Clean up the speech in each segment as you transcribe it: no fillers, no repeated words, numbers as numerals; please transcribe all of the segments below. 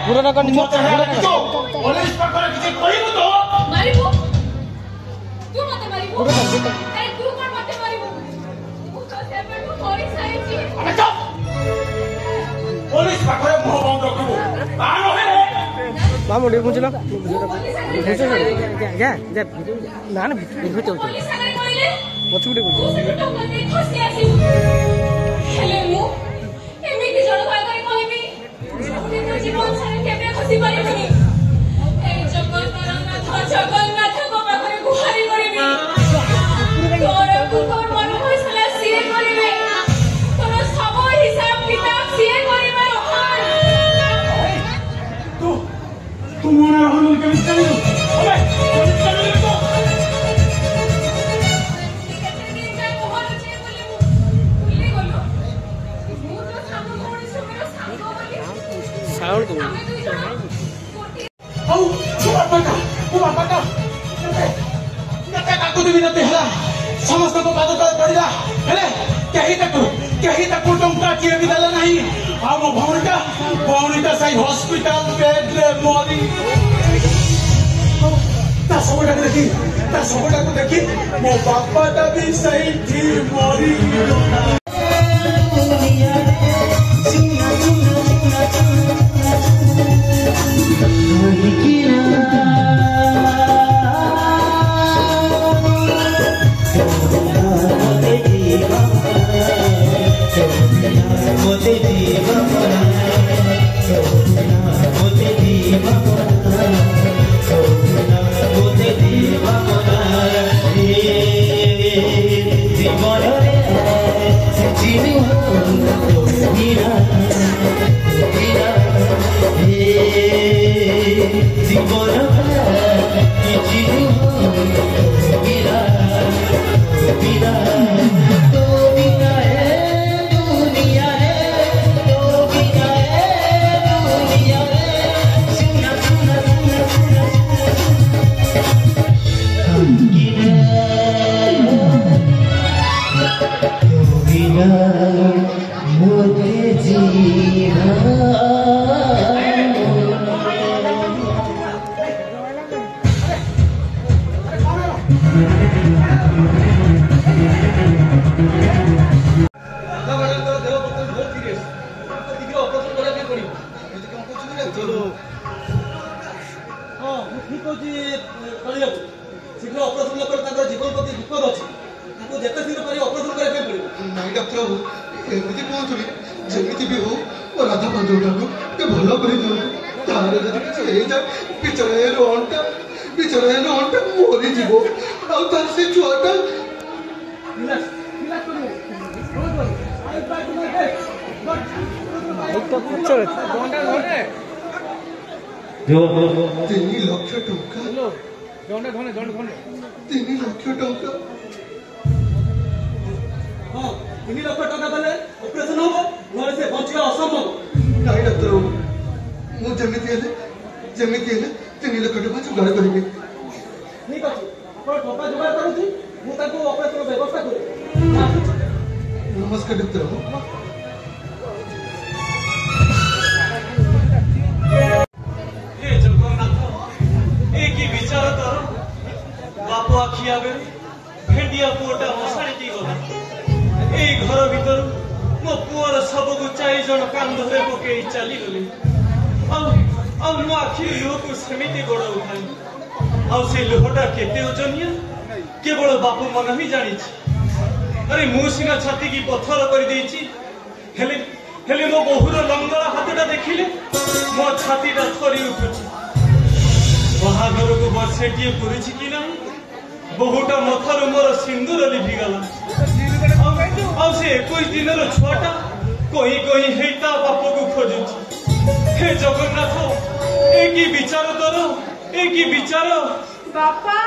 बुढ़ा कर निचो पुलिस पाखरे किछि कहिबो तो मारिबो तू मते मारिबो बुढ़ा कर अरे तू कोन मते मारिबो तू तो सेपे तू मरि साइछि अबे चुप पुलिस पाखरे मुंह बंद रखिबो ता नहे मामू डेक मुझला जा जा ना ना भितर चल पुलिस आगे कइले पछु डेक तू से तो कने खसी आसीबो हेले मु एमिति जण भाई भाई कहबी तू जीवन सारे केबे खसी पारिबनी ए जगन्नाथ को पाखरे गुहारी करिबी तोर कुकर मन फैसला सिए करिबे तोर सब हिसाब किताब सिए करिबे रोहन तू मोना रहन के चली अबे चली तो साउंड तो औ तू बापा का नते काकू दिबी नते हला समस्त को पाद तले पड़िला हेले कहीं तक टंका किए भी दला नहीं आ मो भौणीटा सही हॉस्पिटल बेड रे मरी ता सबटा को देखी मो बापाटा भी सही थी मरी शीघ्र ऑपरेशन जीवन प्रति विपद अच्छी जिते शीघ्र पारे ऑपरेशन करने पड़ो नाई डॉक्टर बाबू एमती कहतुली जमी भी हो राधा पांचटा को भल कर तार जब किसी पिछड़ा अंटा मरी जीव आर से छुआटा तीन लक्ष टंका 3 लक्ष टंका हाँ 3 लक्ष टंका देले ऑपरेशन हो नले से बचिया असंभव नहीं डॉक्टर मु जमिति हेले 3 लक्ष टंका जुगाड़ करिबे ठीक अछि आपण टंका जुगाड़ करूथि मु ताको ऑपरेशन व्यवस्था करी नमस्कार डॉक्टर बाप आखि आगे भेंडिया पुओटा मशाणी गला ए घर भीतर मो पुअर सबको 4 जन कान धरे पके चली गले मो आखि लुह को सेमिति गोड़ उठाई से लुहटा केते ओजनिया केवल बापू मन ही जानी अरे मु सिना छाती की पत्थर कर देछि हेले मो बहुर लंगड़ा हाथटा देखिले मो छातीटा थरी उठुछि बाहागर को बर्षेटिए पुरी कि ना बहुटा मथर मोर सिंदूर लिभिगला से 21 दिन छुआटा कहीं हेता बाप को खोजुची हे जगन्नाथ एक विचार तोर एक विचार बापा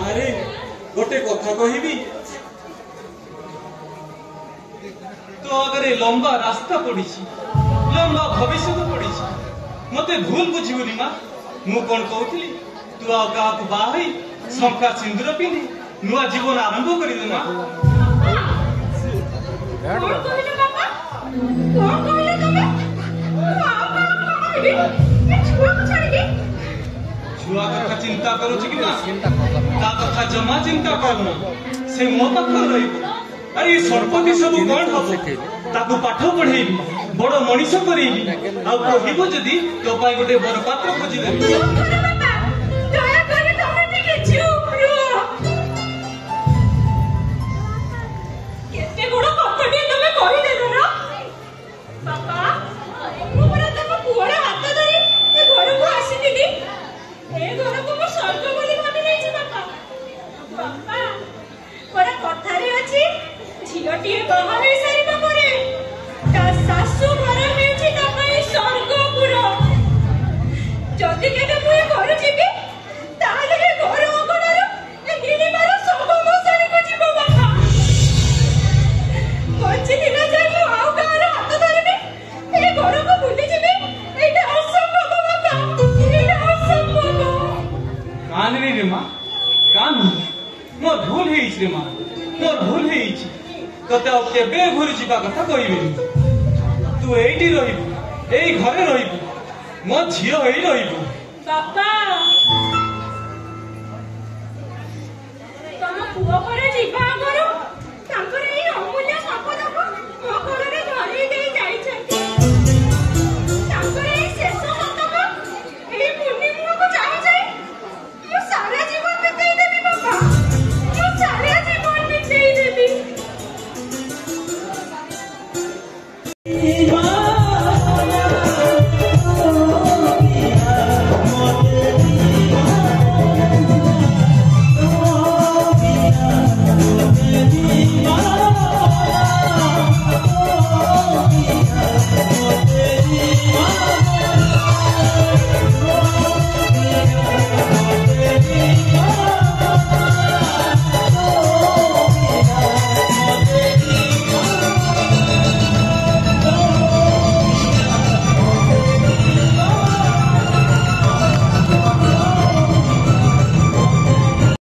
अरे गोटे कथा कहबी तो तो आगे लंबा रास्ता पड़ी लंबा भविष्य पड़ी मते भूल बुझीबुनी माँ मु कौन कहूली तू आ बाहरी शंखा सिंदूर पिंधि नुआ जीवन आरंभ कर दे माँ कौन कहले बाबा कौन कहले तमे छुआ को छाड़ के छुआ कथा चिंता करूची कि माँ ता कथा जमा चिंता करना से मो पाखर रहिबो अरे संपत्ति सब कौन हबो ताकू पाठ पढ़ेबी बड़ मनीष करेबी आ कहबो जदी तो पाई गोटे बर पात्र खोजी देबी दया करे तमे टिके चुप रहो केते बड़ कथाटे तमे कहि देलो ना बाबा मु परा तम पुअर हाथ धरि ए घर को आसीथिली ए घर को मो स्वर्ग बोली भाबी रहिछि बाबा बाबा परा कथारे अछि झियोटिए बाहा हे सारिबा परे ता सासु घर हेछि ता पई स्वर्गपुर जदि केबे मु ए घर जिबि ताले ए घर अगणर ए हिरिबार सब मसारी को जीव बाबा बच्चे दिन जाय मु आउ कार हाथ धरिबि ए घर को भूली जिबि एटा असंभव बाबा एटा असंभव काननी रे माँ कान मोर भूल हेइछ रे माँ मोर भूल हेइछ तते अब केबे घुरी जीवा कथा कहबेनी तू एइटी रहिबू एई घरे रहिबू मो झियो हेइ रहिबू बाबा तम पुओ परे जीवा करो तांकर एई